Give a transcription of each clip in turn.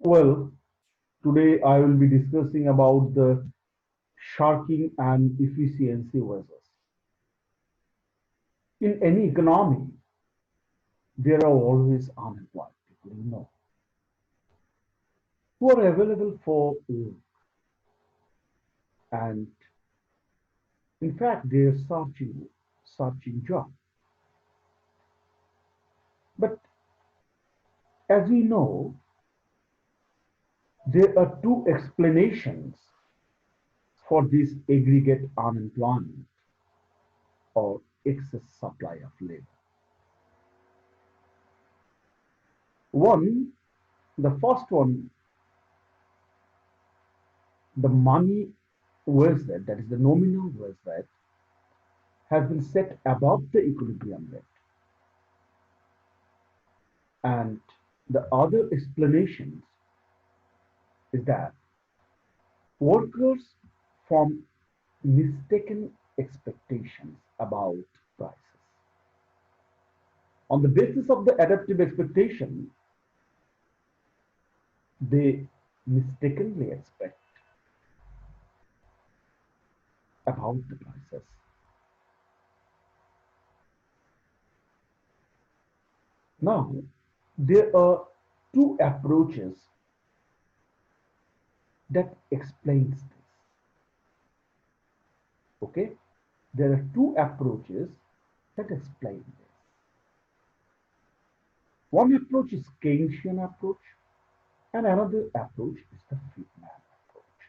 Well, today I will be discussing about the sharking and efficiency versus. In any economy, there are always unemployed people, who are available for work. And in fact, they are searching job. But as we know, there are two explanations for this aggregate unemployment or excess supply of labor. One, the first one, the money wage rate, that is the nominal wage rate, has been set above the equilibrium rate. And the other explanations is that workers form mistaken expectations about prices. On the basis of the adaptive expectation, they mistakenly expect about the prices. Now, there are two approaches that explains this. Okay, there are two approaches that explain this. One approach is Keynesian approach, and another approach is the Friedman approach.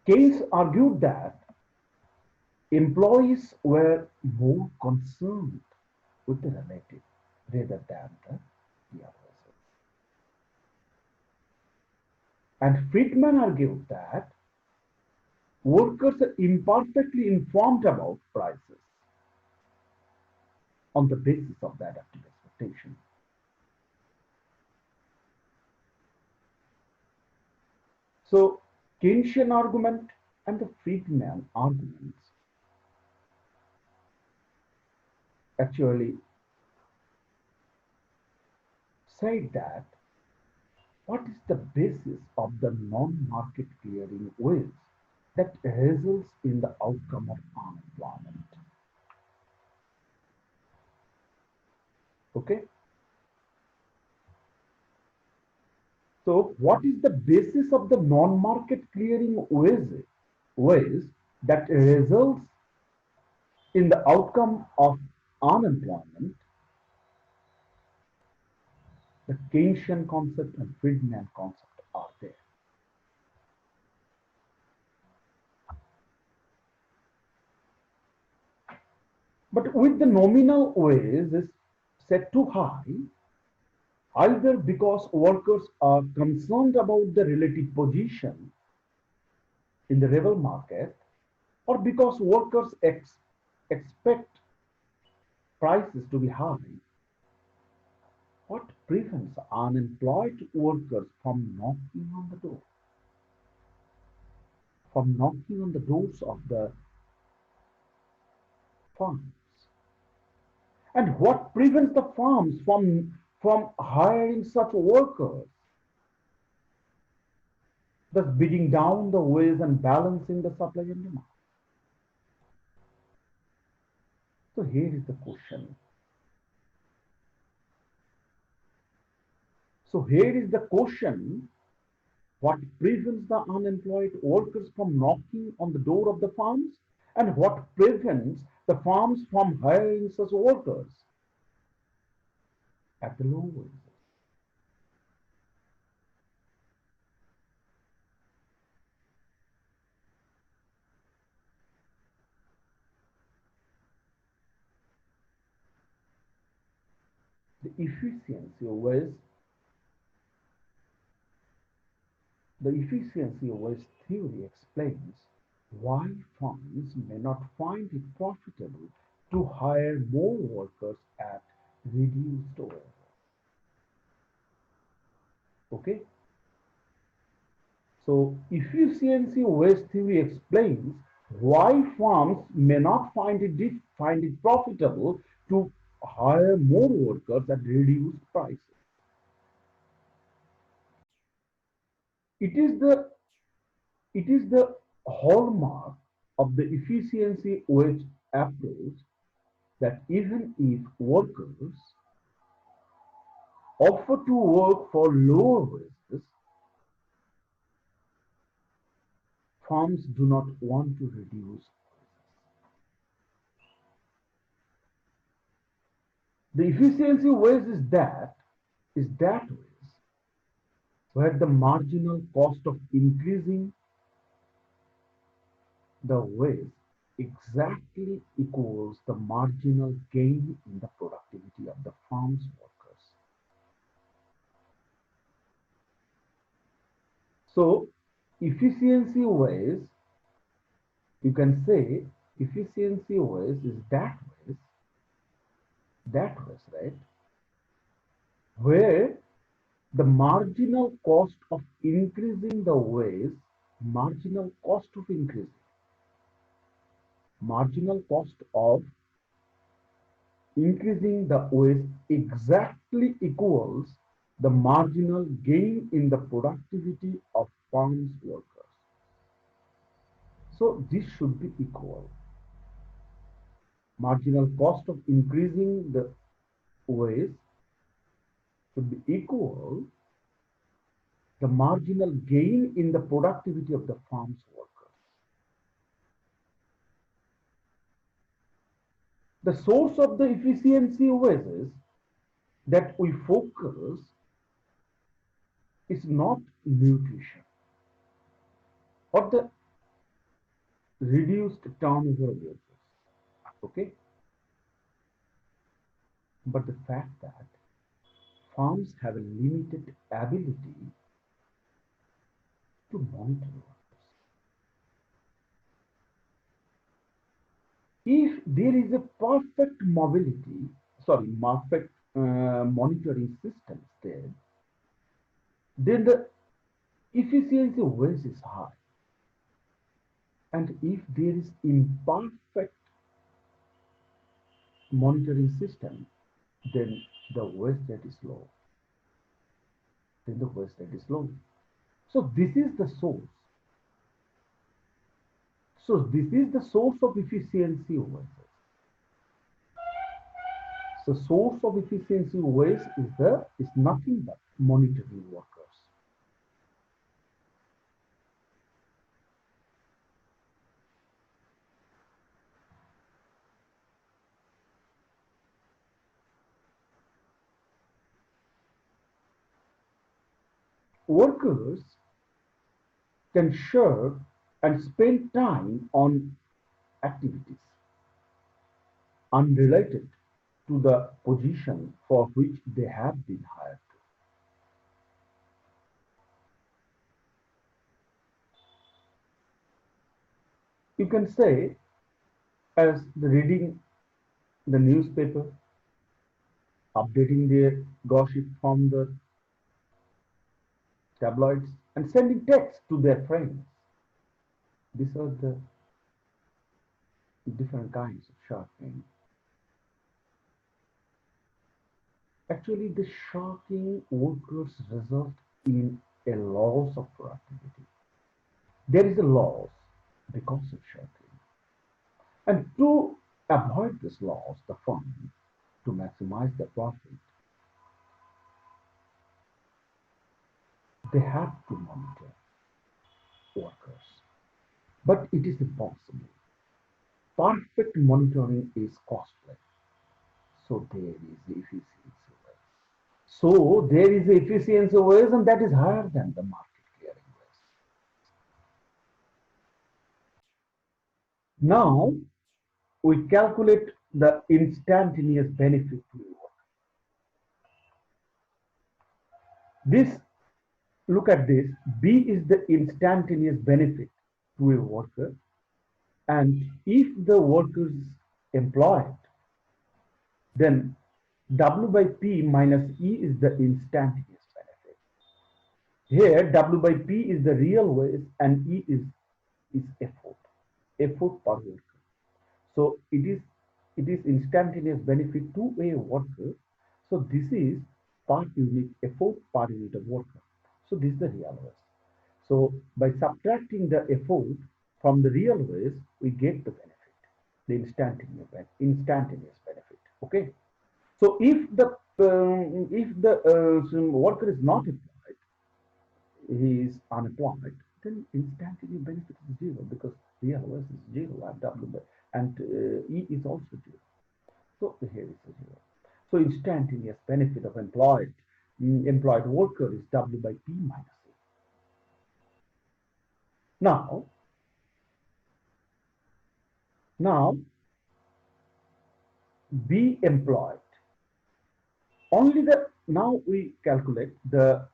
Keynes argued that employees were more concerned with the relative rather than the others. And Friedman argued that workers are imperfectly informed about prices on the basis of the adaptive expectation. So, Keynesian argument and the Friedman arguments actually said that what is the basis of the non-market clearing wage that results in the outcome of unemployment. Okay. So what is the basis of the non-market clearing wage that results in the outcome of unemployment? The Keynesian concept and Friedman concept are there. But with the nominal wage is set too high, either because workers are concerned about the relative position in the labor market, or because workers expect prices to be high, what prevents unemployed workers from knocking on the door? From knocking on the doors of the firms? And what prevents the firms from hiring such workers? Thus bidding down the wage and balancing the supply and demand. So here is the question. What prevents the unemployed workers from knocking on the door of the farms? And what prevents the farms from hiring such workers at the low wages? The efficiency of waste theory explains why firms may not find it profitable to hire more workers at reduced overhead. Okay? So efficiency waste theory explains why firms may not find it profitable to hire more workers at reduced prices. It is the it is the hallmark of the efficiency wage approach that even if workers offer to work for lower wages, firms do not want to reduce. The efficiency wage is that wage where the marginal cost of increasing the wage exactly equals the marginal gain in the productivity of the firm's workers. So efficiency wage, you can say efficiency wage is that wage, right? Where the marginal cost of increasing the wage, marginal cost of increasing, marginal cost of increasing the wage exactly equals the marginal gain in the productivity of firm's workers. So this should be equal. Marginal cost of increasing the wage should be equal the marginal gain in the productivity of the firm's workers. The source of the efficiency wages that we focus is not nutrition or the reduced turnover wages, okay? But the fact that firms have a limited ability to monitor workers. If there is a perfect perfect monitoring system there, then the efficiency wage is high. And if there is imperfect monitoring system, then the wage rate is low. Then the wage rate is low. So this is the source. So this is the source of efficiency wages. So source of efficiency wage is nothing but monitoring workers. Workers can share and spend time on activities unrelated to the position for which they have been hired. You can say as the reading the newspaper, updating their gossip from the tabloids, and sending texts to their friends. These are the different kinds of shocking. Actually, the shocking workers result in a loss of productivity. There is a loss because of shocking. And to avoid this loss, the firm, to maximize the profit, they have to monitor workers. But it is impossible. Perfect monitoring is costly. So there is the efficiency wage. So there is the efficiency wage, and that is higher than the market clearing wage. Now we calculate the instantaneous benefit to a worker. This look at this. B is the instantaneous benefit to a worker, and if the worker is employed, then W by P minus E is the instantaneous benefit. Here, W by P is the real wage and E is effort per worker. So it is instantaneous benefit to a worker. So this is per unit effort per unit of worker. So this is the real wage. So by subtracting the effort from the real ways, we get the benefit, the instantaneous benefit. Okay. So if the worker is not employed, he is unemployed, then instantaneous benefit is zero because real wages is zero and E is also zero. So here is a zero. So instantaneous benefit of employed worker is W by P minus A. Now, now be employed. Now we calculate the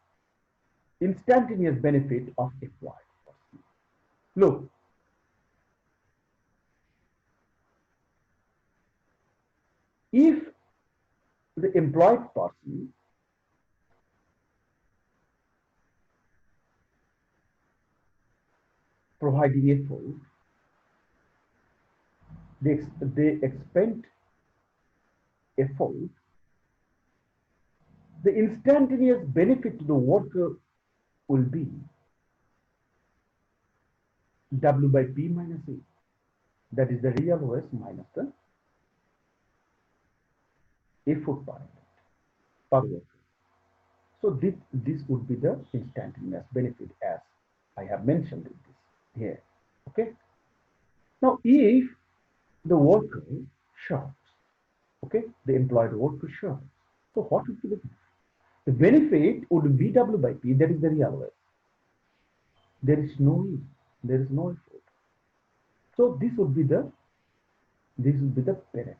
instantaneous benefit of employed person. Look, if the employed person providing effort, they expend effort, the instantaneous benefit to the worker will be W by P minus A. That is the real wage minus the effort per worker. So this would be the instantaneous benefit as I have mentioned in this here. Okay. Now if the worker shorts, okay, the employed worker shorts. So what would be the benefit? The benefit would be W by P, that is the real wage. There is no E, there is no effort. So this would be the benefit.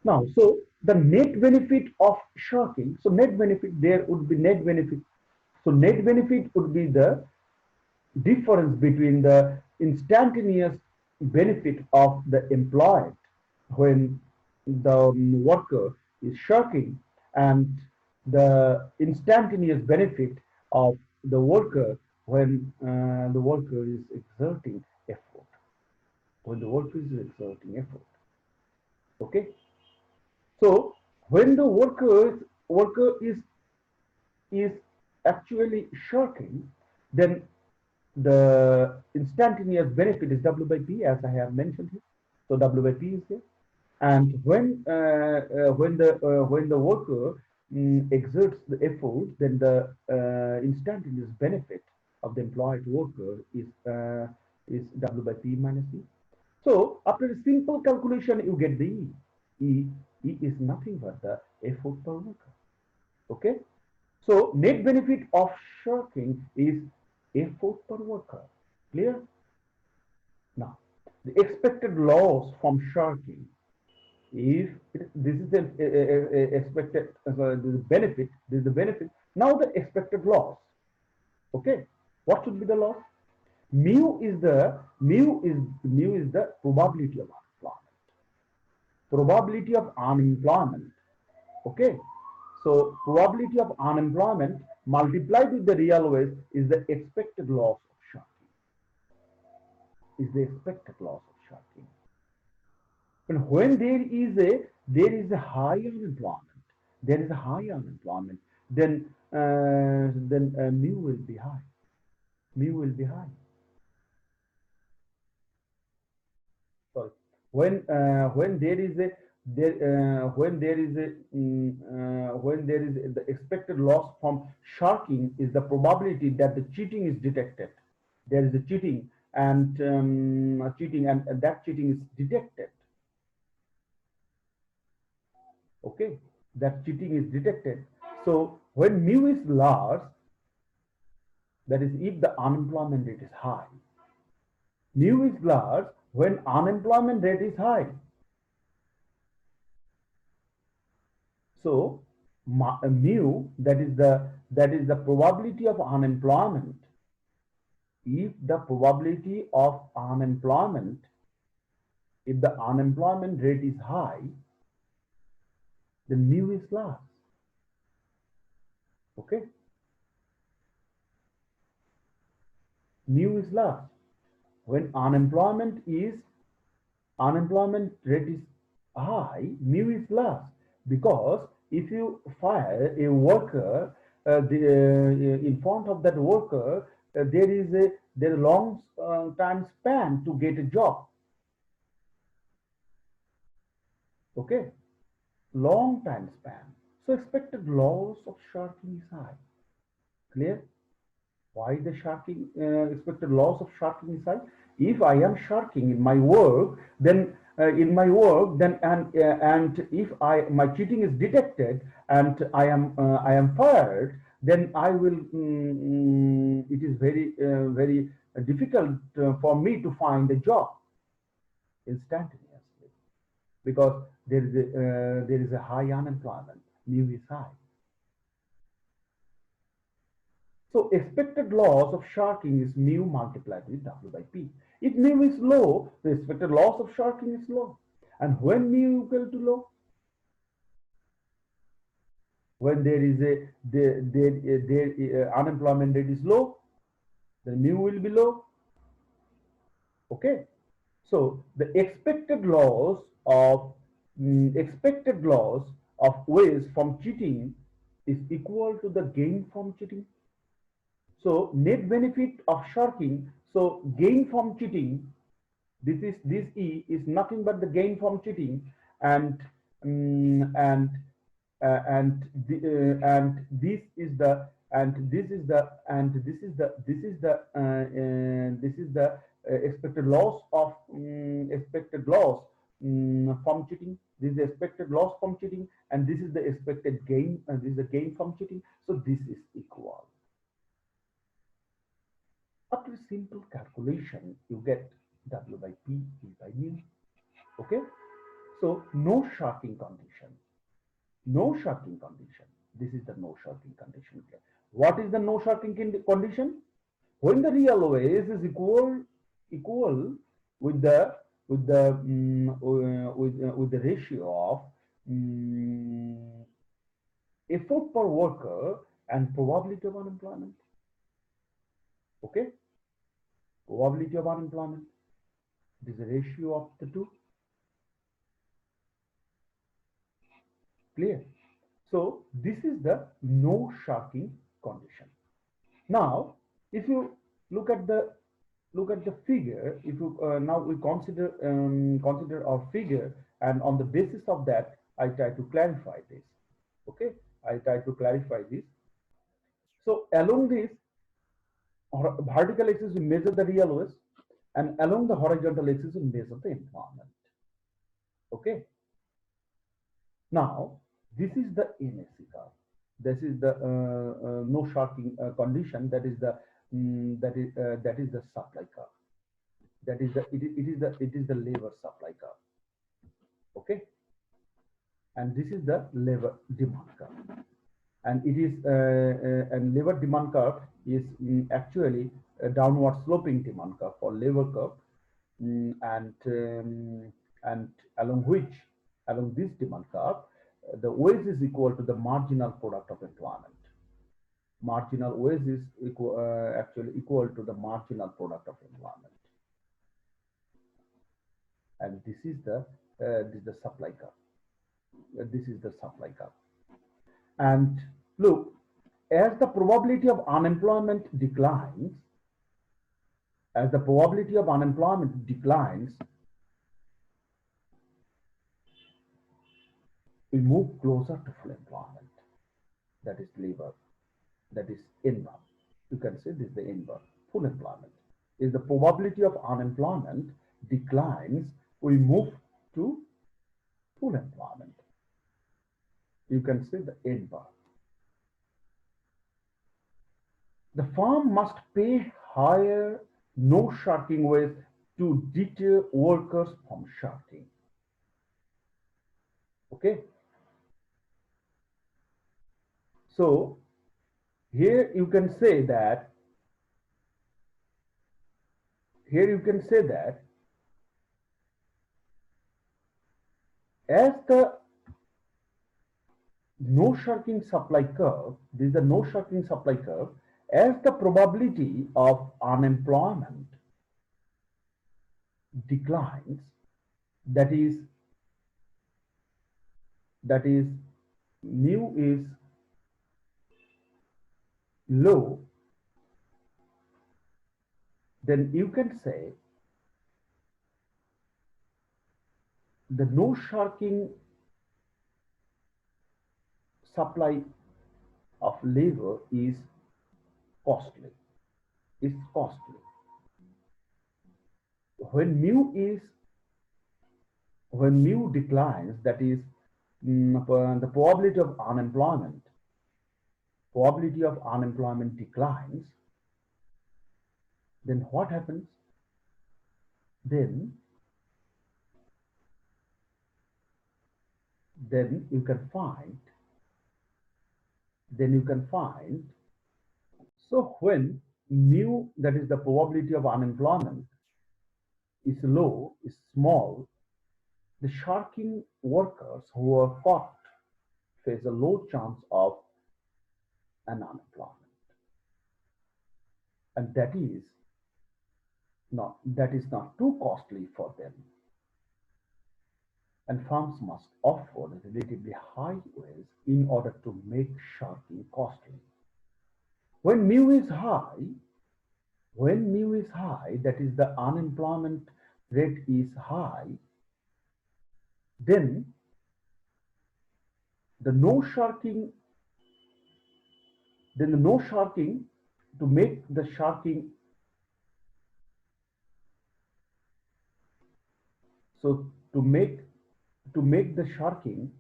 Now, so the net benefit of shirking, so net benefit, there would be net benefit. So net benefit would be the difference between the instantaneous benefit of the employed when the worker is shirking and the instantaneous benefit of the worker when the worker is exerting effort. When the worker is exerting effort. Okay. So when the worker is actually shirking, then the instantaneous benefit is W by P, as I have mentioned here. So W by P is here. And when the worker exerts the effort, then the instantaneous benefit of the employed worker is W by P minus E. So after a simple calculation, you get the E. E is nothing but the effort per worker. Okay. So net benefit of shirking is effort per worker. Clear? Now, the expected loss from shirking, if this is the expected benefit, this is the benefit. Now the expected loss. Okay, what should be the loss? Mu is the probability of unemployment. Probability of unemployment. Okay, so probability of unemployment multiplied with the real wage is the expected loss of shirking. Is the expected loss of shirking. And when there is a high unemployment, then mu will be high. Mu will be high. Sorry. When there is the expected loss from shirking is the probability that the cheating is detected. There is a cheating and that cheating is detected. Okay, that cheating is detected. So when mu is large, that is if the unemployment rate is high. Mu is large when unemployment rate is high. So mu, that is the probability of unemployment. If the probability of unemployment, if the unemployment rate is high, then mu is large. Okay, mu is large when unemployment rate is high. Mu is large because if you fire a worker in front of that worker, there is a long time span to get a job. Okay, long time span. So expected loss of sharking is high. Clear? Why the sharking expected loss of sharking is high? If I am sharking in my work, then and if my cheating is detected and I am fired, then I will. It is very difficult for me to find a job instantaneously because there is a high unemployment. Mu is high. So expected loss of sharking is mu multiplied with W by P. If mu is low, the expected loss of sharking is low. And when mu equal to low, when there is unemployment rate is low, the mu will be low. Okay. So the expected loss of waste from cheating is equal to the gain from cheating. So net benefit of sharking. So gain from cheating. This E is nothing but the gain from cheating, and and this is the and this is the and this is the expected loss of from cheating. This is the expected loss from cheating, and this is the expected gain. This is the gain from cheating. So this is equal. After simple calculation, you get W by P E by mu. Okay? So no sharking condition. No sharking condition. This is the no sharking condition. What is the no sharking condition? When the real waste is equal with the ratio of effort per worker and probability of unemployment. Okay? Probability of unemployment. This is a ratio of the two. Clear? So this is the no sharking condition. Now, if you look at the figure, if you now we consider our figure, and on the basis of that, I try to clarify this. Okay, I try to clarify this. So along this vertical axis, we measure the real waste, and along the horizontal axis, we measure the employment. Okay. Now, this is the NSE curve. This is the no sharking condition. That is the supply curve. That is it is the labor supply curve. Okay, and this is the labor demand curve. And it is and labor demand curve is actually a downward sloping demand curve for labor curve, and along this demand curve, the wage is equal to the marginal product of employment. Marginal wage is actually equal to the marginal product of employment, and this is the supply curve. This is the supply curve. And look, as the probability of unemployment declines, we move closer to full employment. That is labor. That is inverse. You can say this is the inverse. Full employment. If the probability of unemployment declines, we move to full employment. You can say the inverse. The firm must pay higher no sharking wage to deter workers from sharking. Okay. So here you can say that as the no sharking supply curve, this is the no sharking supply curve, as the probability of unemployment declines, that is mu is low, then you can say the no shirking supply of labor is costly. Is costly. When mu is when mu declines, that is the probability of unemployment declines, then what happens? Then then you can find then you can find so when mu, that is the probability of unemployment, is low, is small, the shirking workers who are caught face a low chance of an unemployment, and that is not too costly for them, and firms must offer relatively high wages in order to make shirking costly. When mu is high, that is the unemployment rate is high, then the no shirking, to make the shirking, so to make the shirking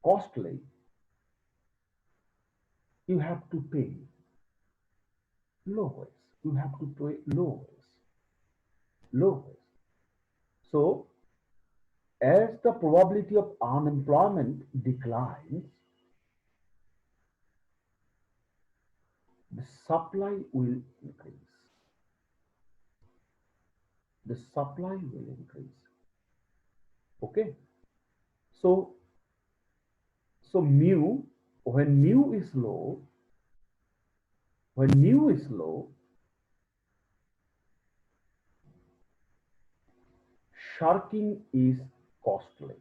costly, you have to pay low wage. You have to pay low wage. So as the probability of unemployment declines, the supply will increase. The supply will increase. Okay. So mu, when mu is low, shirking is costly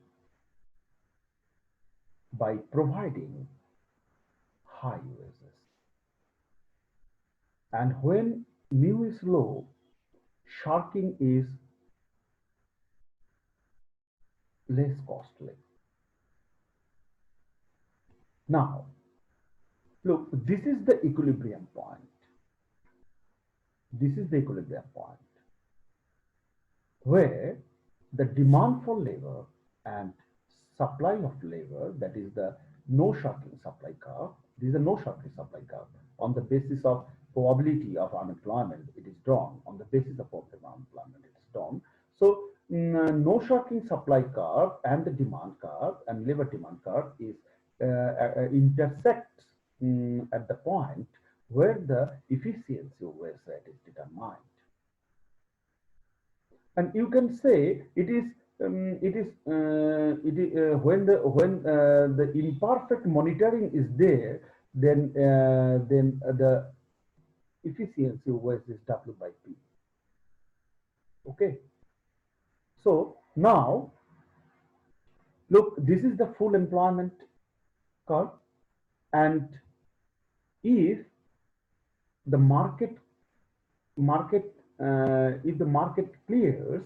by providing high wages. And when mu is low, shirking is less costly. Now, look, this is the equilibrium point. This is the equilibrium point where the demand for labor and supply of labor, that is the no shirking supply curve. This is a no shirking supply curve. On the basis of probability of unemployment, it is drawn. On the basis of probability of unemployment, it is drawn. So no shirking supply curve and the demand curve and labor demand curve is intersects at the point where the efficiency of wage rate is determined. And you can say it is when the imperfect monitoring is there, then the efficiency of wage is W by P. Okay. So now look, this is the full employment curve, and if the market clears,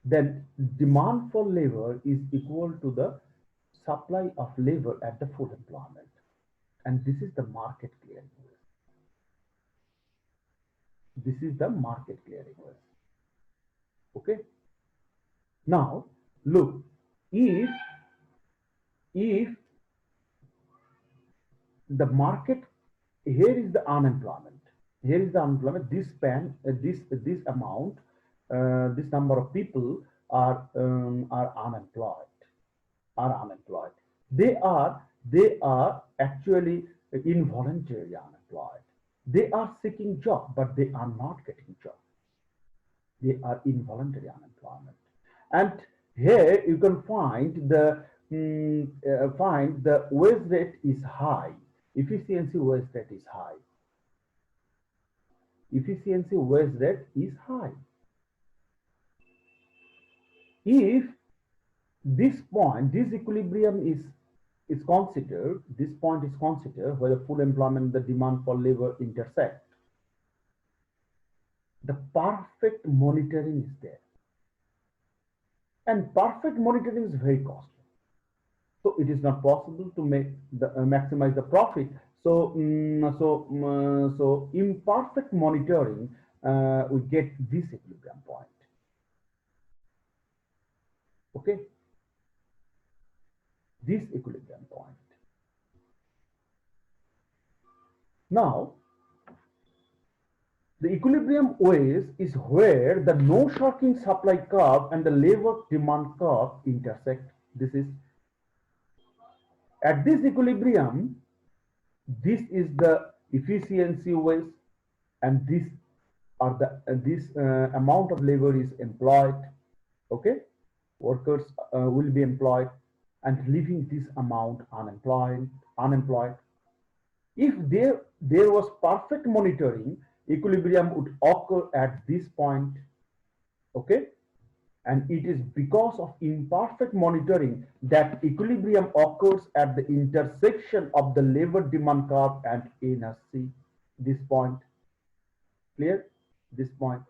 then demand for labor is equal to the supply of labor at the full employment, and this is the market clearing wage. This is the market clearing wage. Okay. Now look, if the market, here is the unemployment. This span, this amount, this number of people are unemployed. They are actually involuntarily unemployed. They are seeking job, but they are not getting job. They are involuntary unemployment. And here you can find the wage rate is high. Efficiency wage rate is high. Efficiency wage rate is high. If this point, this equilibrium is is considered, this point is considered where the full employment and the demand for labor intersect. The perfect monitoring is there. And perfect monitoring is very costly. So it is not possible to make the maximize the profit. So imperfect monitoring, we get this equilibrium point. Okay, this equilibrium point. Now, the equilibrium OS is where the no shocking supply curve and the labor demand curve intersect. This is at this equilibrium. This is the efficiency OS, and this are the this amount of labor is employed. Okay, workers will be employed, and leaving this amount unemployed. If there was perfect monitoring, equilibrium would occur at this point. Okay, and it is because of imperfect monitoring that equilibrium occurs at the intersection of the labor demand curve and NRC. This point, clear? This point,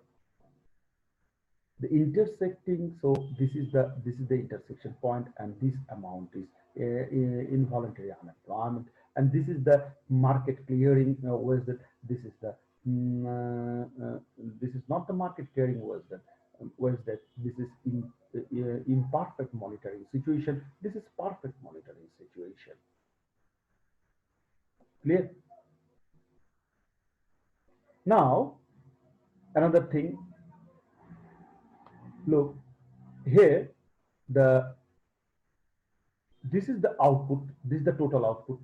the intersecting. So this is the intersection point, and this amount is involuntary unemployment, and this is the market clearing. Was that this is the this is not the market clearing. Was that this is imperfect monitoring situation. This is perfect monitoring situation. Clear? Now another thing. Look here. The This is the output. This is the total output,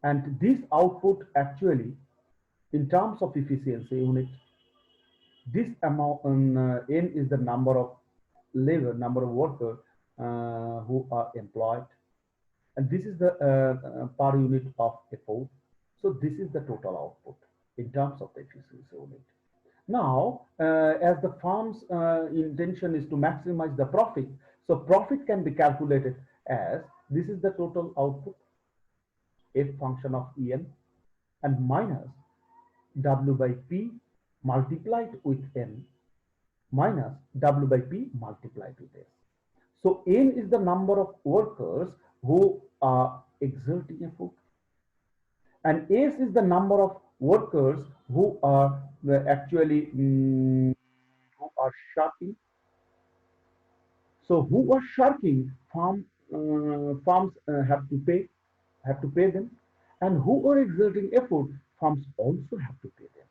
and this output actually, in terms of efficiency unit, this amount n is the number of number of workers who are employed, and this is the per unit of effort. So this is the total output in terms of the efficiency unit. Now, as the firm's intention is to maximize the profit, so profit can be calculated as this is the total output, f function of en, and minus w by p multiplied with n minus w by p multiplied with s. So n is the number of workers who are exerting effort, and s is the number of workers who are actually who are shirking. So who are shirking, farms have to pay them, and who are exerting effort, firms also have to pay them.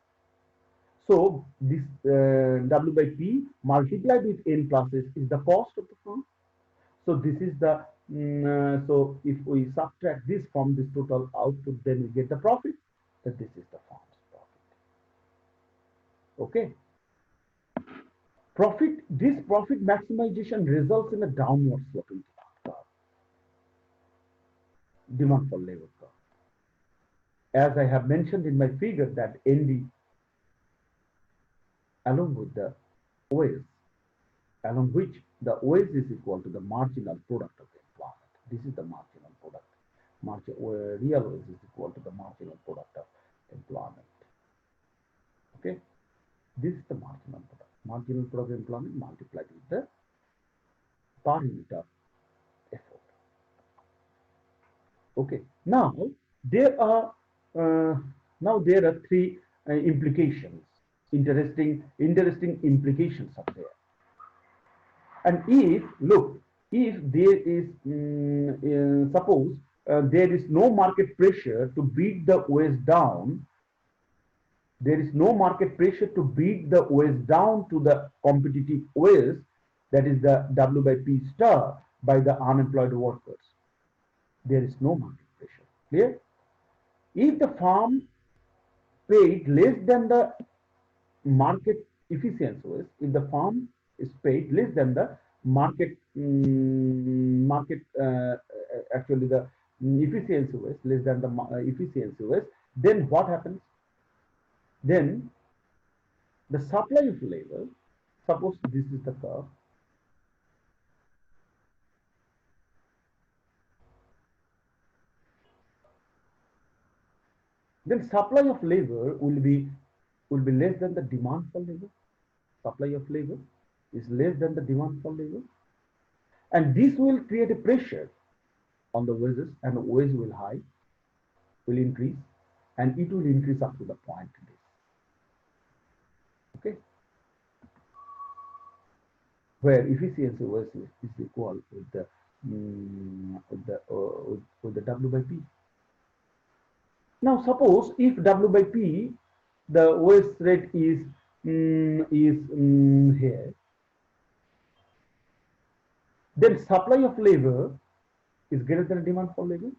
So this W by P multiplied with N plus S is the cost of the firm. So this is the so if we subtract this from this total output, then we get the profit. That this is the firm's profit. Okay. This profit maximization results in a downward sloping curve, demand for labor curve. As I have mentioned in my figure that ND along with the OS, along which the OS is equal to the marginal product of the employment. This is the marginal product. Real OS is equal to the marginal product of employment. Okay, this is the marginal product. Marginal product of employment multiplied with the per unit of effort. Okay, now there are three implications, interesting implications of there. And if there is suppose there is no market pressure to beat the OS down, there is no market pressure to beat the OS down to the competitive OS, that is the W by P star, by the unemployed workers. There is no market pressure. Clear? If the firm paid less than the market efficiency OS, if the firm is paid less than the actually the efficiency OS, less than the efficiency OS, then what happens? Then the supply of labor, suppose this is the curve, then supply of labor will be less than the demand for labor. Supply of labor is less than the demand for labor, and this will create a pressure on the wages, and wage will increase, and it will increase up to the point this. Okay, where efficiency was is equal with the with the W by P. Now suppose if W by P, the wage rate is here, then supply of labor is greater than demand for labor.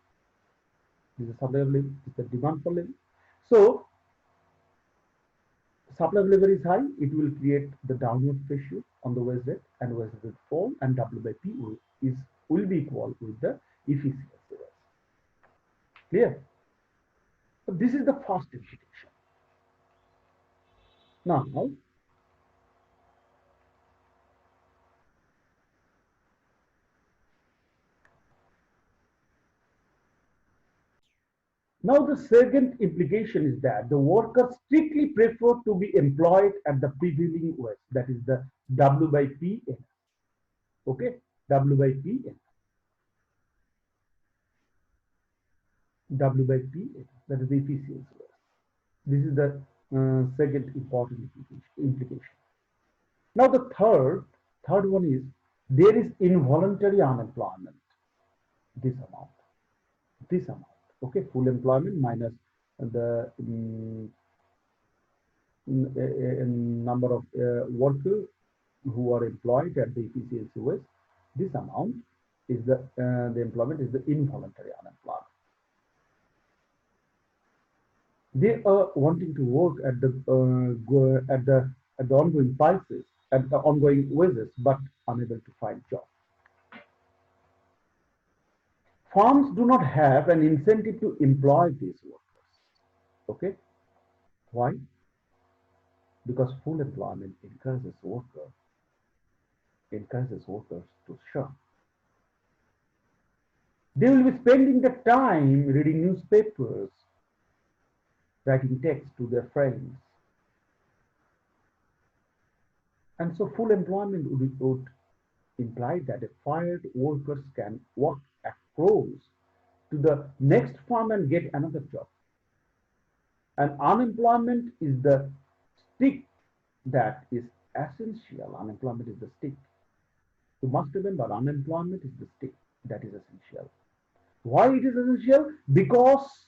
This is supply of labor, is the demand for labor. So supply of labor is high, it will create the downward pressure on the wage rate, and wage rate will fall, and W by P will be equal with the efficiency. Clear? So this is the first implication. Now the second implication is that the workers strictly prefer to be employed at the prevailing wage, that is the W by P. Okay, W by P. W by P, that is the efficiency. This is the second important implication. Now the third one is there is involuntary unemployment. This amount. Okay, full employment minus the number of workers who are employed at the efficiency wage. This amount is the employment is the involuntary unemployment. They are wanting to work at the ongoing prices, at the ongoing wages, but unable to find jobs. Firms do not have an incentive to employ these workers. Okay, why? Because full employment encourages workers to shop. They will be spending the time reading newspapers, writing text to their friends. And so full employment would imply that fired workers can walk across to the next farm and get another job. And unemployment is the stick that is essential. Unemployment is the stick. You must remember, unemployment is the stick that is essential. Why it is essential? Because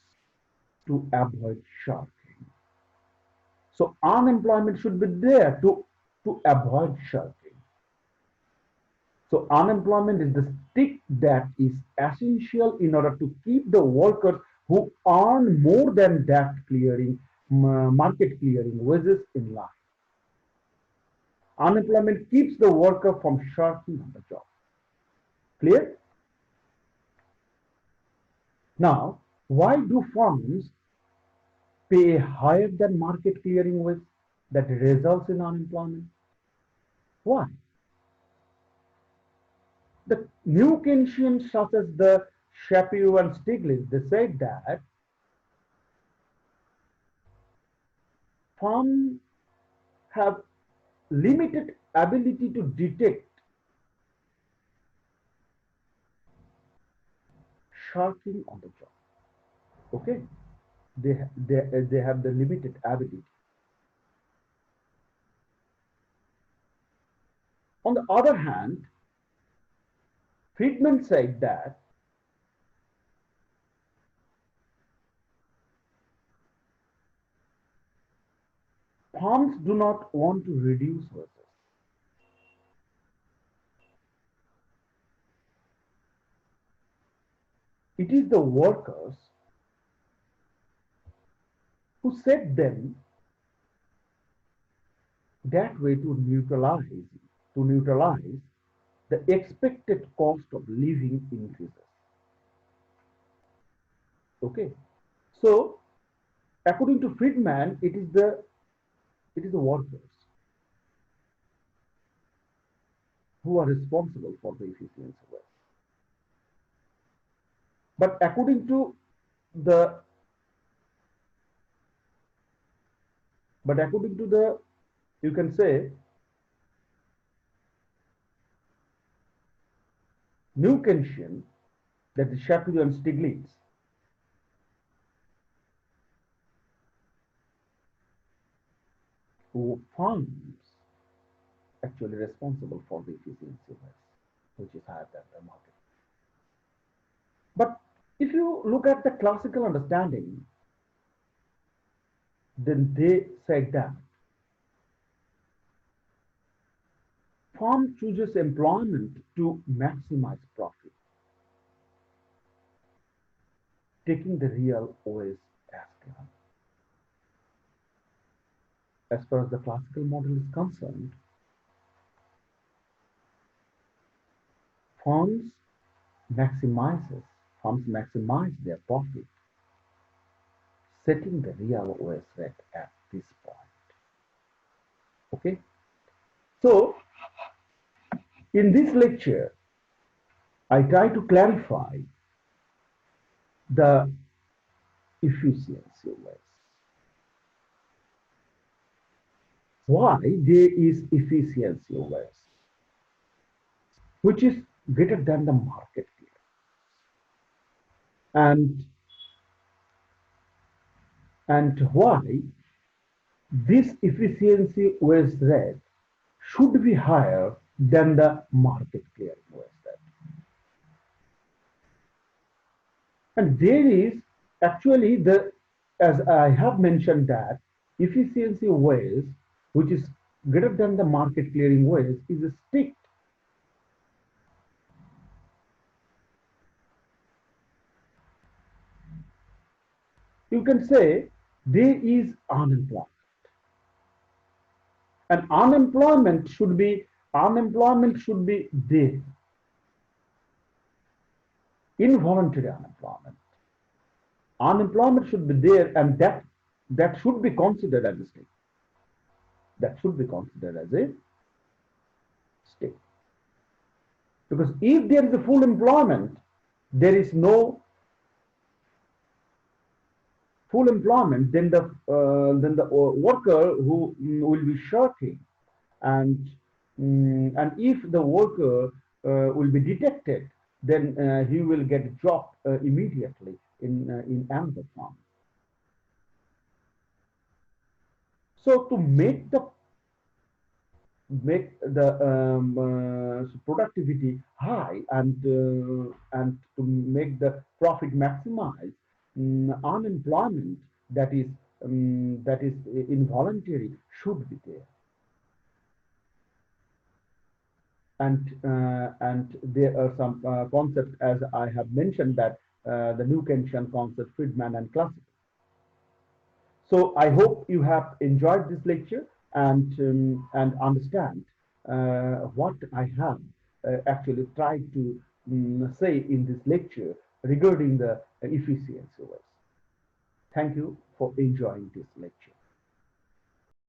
to avoid shirking. So unemployment should be there to avoid shirking. So unemployment is the stick that is essential in order to keep the workers who earn more than that market clearing wages in line. Unemployment keeps the worker from shirking on the job. Clear? Now, why do firms pay higher than market clearing wage that results in unemployment? Why? The new Keynesians such as the Shapiro and Stiglitz, they said that firms have limited ability to detect shirking on the job. Okay, they have the limited ability. On the other hand, Friedman said that firms do not want to reduce wages. It is the workers who set them that way to neutralize the expected cost of living increases. Okay, so according to Friedman, it is the workers who are responsible for the efficiency wage. But according to the But according to the, you can say, new Keynesian, that is Shapiro and Stiglitz, who farms actually responsible for the efficiency less, which is higher than the market. But if you look at the classical understanding, then they said that farm chooses employment to maximize profit, taking the real OS as given. As far as the classical model is concerned, firms maximizes firms maximize their profit, setting the real OS rate at this point. Okay, so in this lecture, I try to clarify the efficiency OS. Why there is efficiency OS, which is greater than the market clear, and why this efficiency OS rate should be higher than the market clearing OS rate. And there is actually the, as I have mentioned, that efficiency OS, which is greater than the market clearing OS, is a strict. You can say there is unemployment, and unemployment should be there. Involuntary unemployment should be there, and that should be considered as a state. That should be considered as a state. Because if there is a full employment, there is no full employment, then the worker who will be shirking, and if the worker will be detected, then he will get dropped immediately in another firm. So to make the productivity high, and to make the profit maximize, unemployment that is involuntary should be there. And there are some concepts, as I have mentioned, that the new Keynesian concept, Friedman and classical. So I hope you have enjoyed this lecture, and understand what I have actually tried to say in this lecture regarding the efficiency. Thank you for enjoying this lecture.